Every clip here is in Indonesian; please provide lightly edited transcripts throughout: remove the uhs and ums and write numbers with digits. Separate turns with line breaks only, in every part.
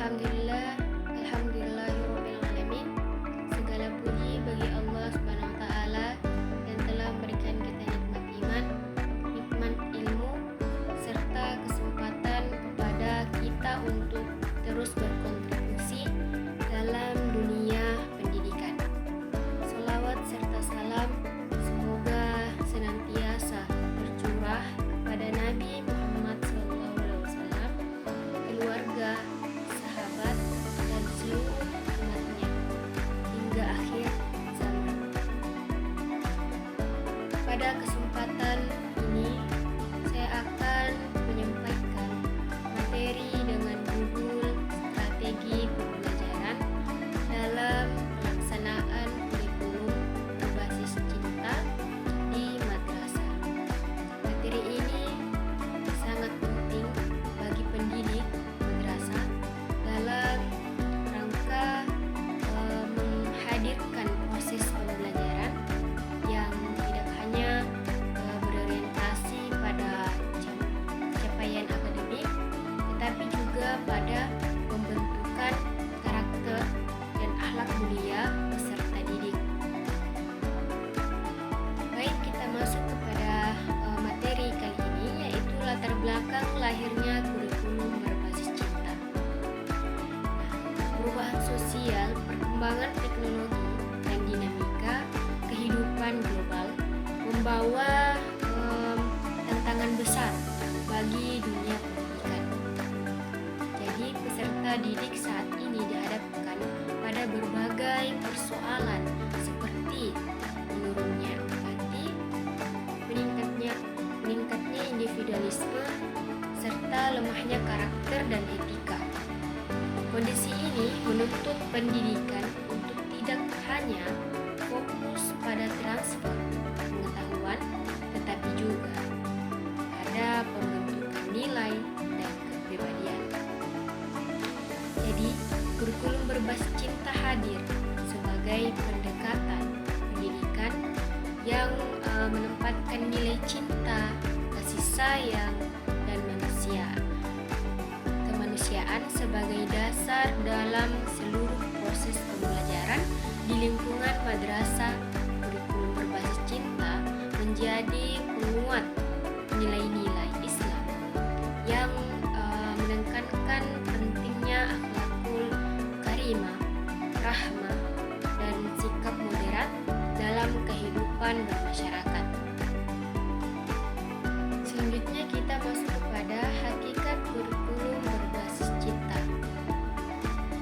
Alhamdulillah, alhamdulillahirabbil alamin. Segala puji bagi Allah Subhanahu wa taala yang telah memberikan kita nikmat iman, nikmat ilmu serta kesempatan kepada kita untuk terus berkontribusi dalam dunia pendidikan. Salawat serta salam semoga senantiasa tercurah kepada Nabi Muhammad SAW, keluarga, sahabat, dan seluruh umatnya hingga akhir zaman. Pada kesempatan ini, saya akan menyampaikan materi dengan judul Strategi Pembelajaran dalam Pelaksanaan Kurikulum Berbasis Cinta di Madrasah. Materi ini sangat penting bagi pendidik madrasah dalam rangka menghadirkan proses pembelajaran yang tidak hanya berorientasi pada capaian akademik, tetapi juga pada pembentukan karakter dan akhlak mulia peserta didik. Baik, kita masuk kepada materi kali ini, yaitu latar belakang lahirnya kurikulum berbasis cinta. Perubahan sosial, perkembangan teknologi, dan dinamika kehidupan global membawa tantangan besar bagi dunia pendidikan. Jadi peserta didik saat ini dihadapkan pada berbagai persoalan seperti menurunnya empati, meningkatnya individualisme, serta lemahnya karakter dan etika. Kondisi ini menuntut pendidikan untuk tidak hanya fokus pada transfer pengetahuan, tetapi juga pada pembentukan nilai dan kepribadian. Jadi, kurikulum berbasis cinta hadir sebagai pendekatan pendidikan yang menempatkan nilai cinta, kasih sayang, dan kemanusiaan sebagai dasar dalam seluruh proses pembelajaran di lingkungan madrasah. Kurikulum berbasis cinta menjadi penguat nilai-nilai Islam yang menekankan pentingnya akhlakul karimah, rahmah, dan sikap moderat dalam kehidupan bermasyarakat. Selanjutnya kita masuk kepada hakikat kurikulum berbasis cinta.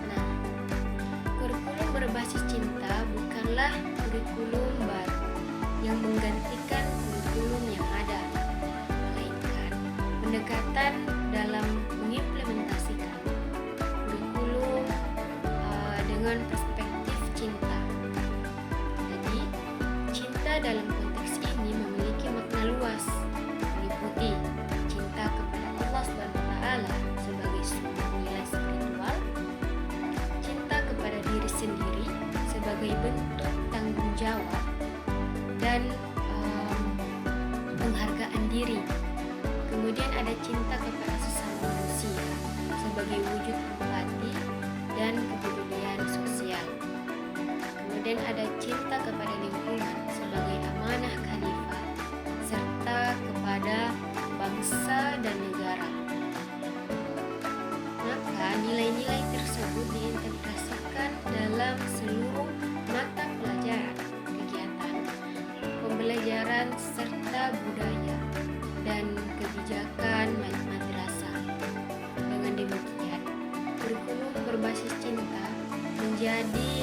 Nah, kurikulum berbasis cinta bukanlah kurikulum baru yang menggantikan kurikulum yang ada, melainkan pendekatan dalam mengimplementasikan kurikulum dengan perspektif cinta. Jadi, cinta dalam konteks ini memiliki makna luas, meliputi cinta kepada Allah SWT sebagai sumber nilai spiritual, cinta kepada diri sendiri sebagai bentuk tanggung jawab dan penghargaan diri. Kemudian ada cinta kepada sesama manusia sebagai wujud empati dan kepedulian sosial. Kemudian ada cinta kepada lingkungan sebagai amanah khalifah serta kepada bangsa dan negara. Maka nilai-nilai tersebut diintegrasikan dalam seluruh mata pelajaran, kegiatan, pembelajaran serta budaya dan kebijakan madrasah. Dengan demikian, kurikulum berbasis cinta menjadi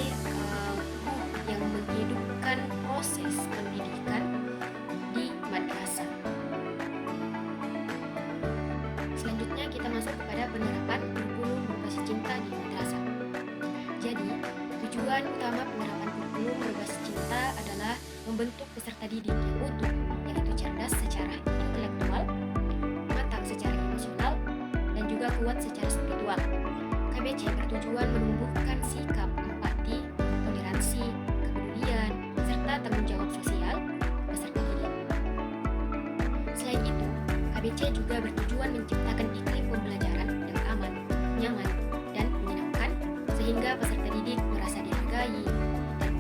yang menghidupkan proses pendidikan di madrasah. Selanjutnya kita masuk kepada penerapan kurikulum berbasis cinta di madrasah. Jadi, tujuan utama penerapan kurikulum berbasis cinta adalah membentuk peserta didik yang utuh, yaitu cerdas secara intelektual, matang secara emosional, dan juga kuat secara spiritual. KBC bertujuan menumbuhkan sikap empati, toleransi, kepedulian, serta tanggung jawab sosial peserta didik. Selain itu, KBC juga bertujuan menciptakan iklim pembelajaran yang aman, nyaman, dan menyenangkan sehingga peserta didik merasa dihargai dan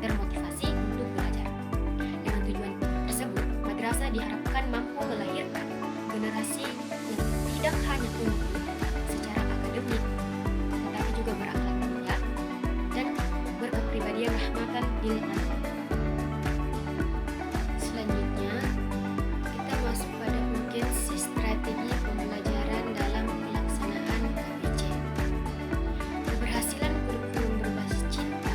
termotivasi untuk belajar. Dengan tujuan tersebut, madrasah diharapkan mampu melahirkan generasi yang tidak hanya unggul secara akademik, tetapi juga berakhlak mulia dan berkepribadian rahmatan lil alamin. Selanjutnya, kita masuk pada urgensi strategi pembelajaran dalam pelaksanaan KBC. Keberhasilan kurikulum berbasis cinta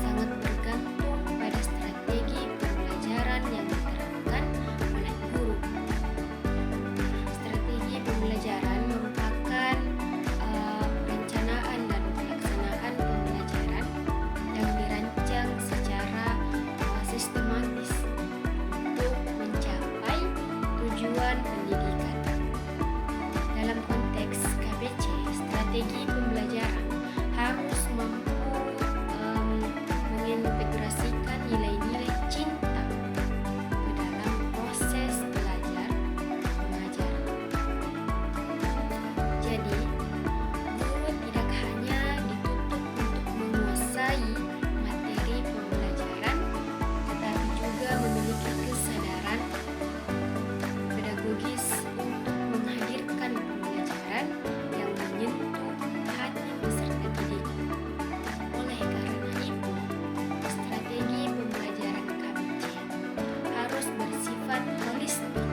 sangat bergantung pada strategi pembelajaran yang diterapkan oleh guru. Strategi pembelajaran merupakan perencanaan dan pelaksanaan pembelajaran yang dirancang secara sistematis untuk mencapai tujuan pendidikan. Dalam konteks KBC, strategi pembelajaran harus mampu mengintegrasikan nilai-nilai cinta ke dalam proses belajar mengajar. Jadi, guru tidak hanya dituntut untuk menguasai materi pembelajaran, tetapi juga memiliki kesadaran pedagogis untuk menghadirkan pembelajaran yang menyentuh hati peserta didik. Oleh karena itu, strategi pembelajaran KBC harus bersifat holistik,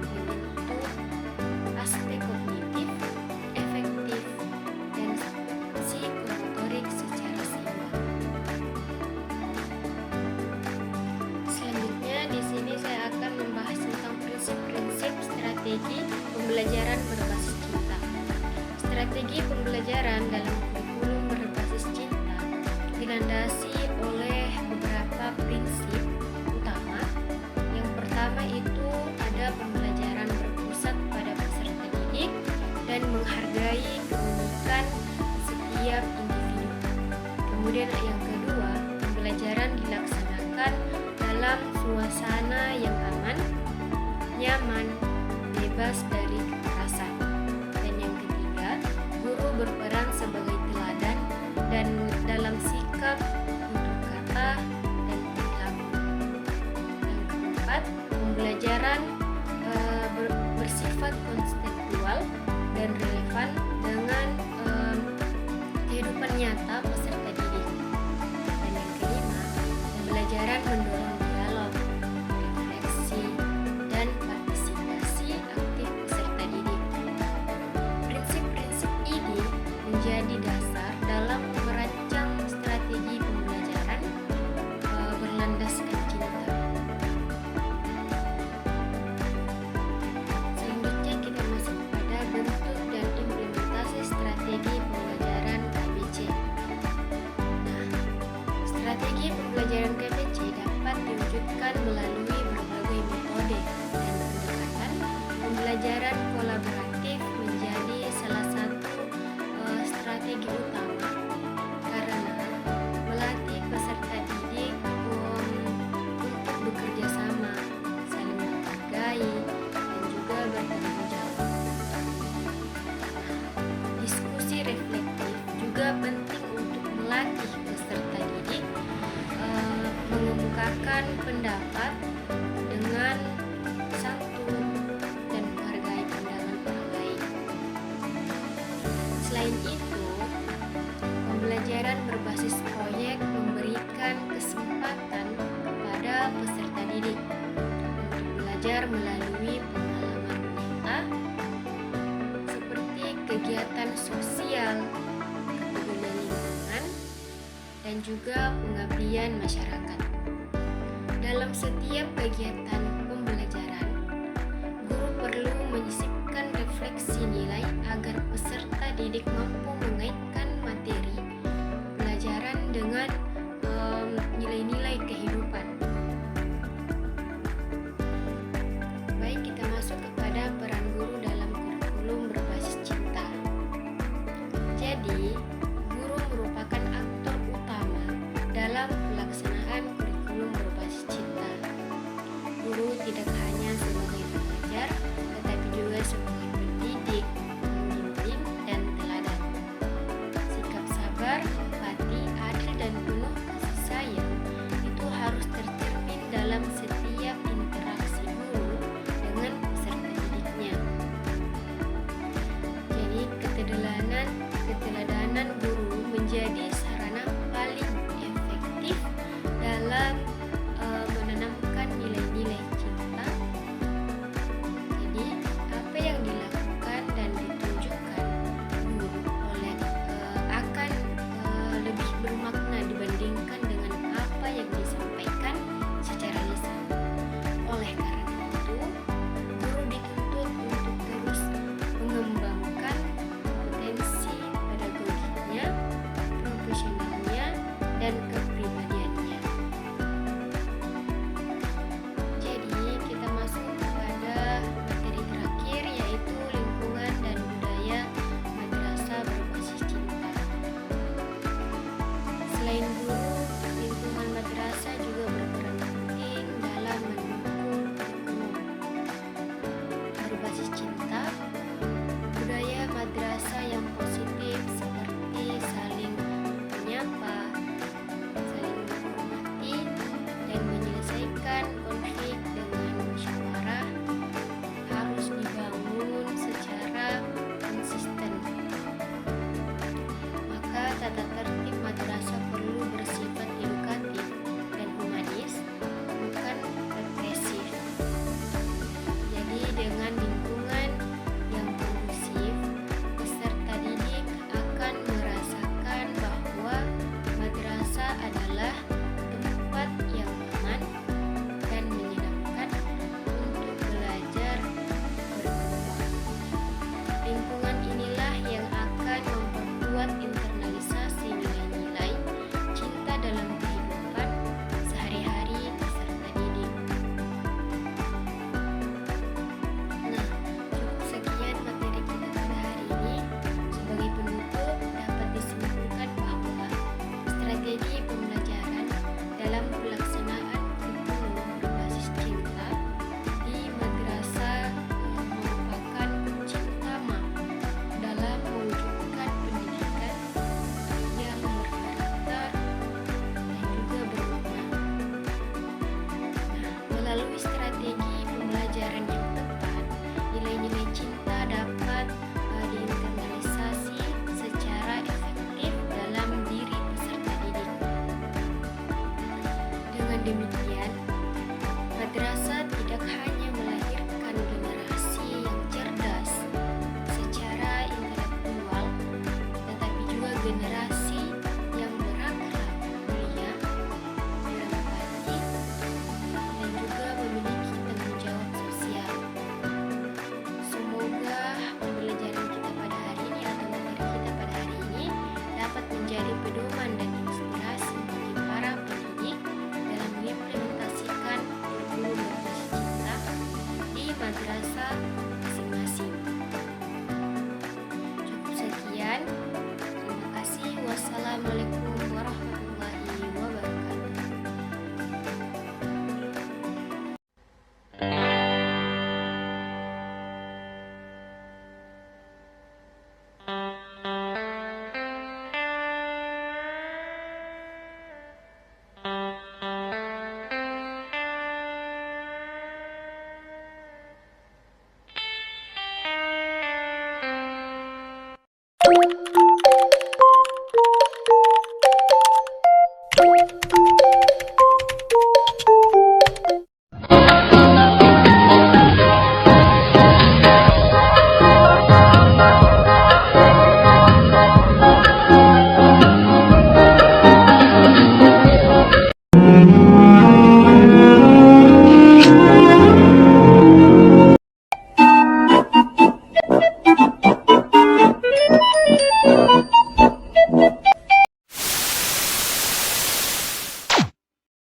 menyentuh aspek kognitif, efektif, dan psikomotorik secara seimbang. Selanjutnya, di sini saya akan membahas tentang prinsip-prinsip strategi pembelajaran berbasis cinta. Strategi pembelajaran dalam kurikulum berbasis cinta dilandasi oleh beberapa prinsip utama. Yang pertama itu ada pembelajaran berpusat pada peserta didik dan menghargai keunikan setiap individu. Kemudian yang kedua, pembelajaran dilaksanakan dalam suasana yang aman, nyaman, bebas dari kekerasan. Dan yang ketiga, guru berperan sebagai teladan dan dalam sikap, tutur kata, dan perilaku. Yang keempat, pembelajaran bersifat konseptual dan relevan dengan kehidupan nyata peserta didik. Dan yang kelima, pembelajaran mendorong dialog, refleksi, dan partisipasi aktif peserta didik. Prinsip-prinsip ini menjadi dasar dalam merancang strategi pembelajaran berlandaskan cinta. Selanjutnya kita masuk pada bentuk dan implementasi strategi pembelajaran KBC. Nah, strategi pembelajaran KBC dapat diwujudkan melalui berbagai metode dan pendekatan. Pembelajaran kolaboratif menjadi salah satu strategi utama karena melatih peserta didik untuk bekerja sama, saling menghargai, dan juga bertanggung jawab. Diskusi reflektif juga penting untuk melatih peserta didik mengemukakan pendapat dengan santun dan menghargai pandangan orang lain. Selain itu, pembelajaran berbasis proyek memberikan kesempatan kepada peserta didik untuk belajar melalui pengalaman nyata seperti kegiatan sosial, kepedulian lingkungan, dan juga pengabdian masyarakat. Dalam setiap kegiatan pembelajaran, guru perlu menyisipkan refleksi nilai agar peserta didik mampu mengaitkan materi pelajaran dengan nilai-nilai kehidupan. Baik, kita masuk kepada peran guru dalam kurikulum berbasis cinta. Jadi, guru merupakan aktor utama dalam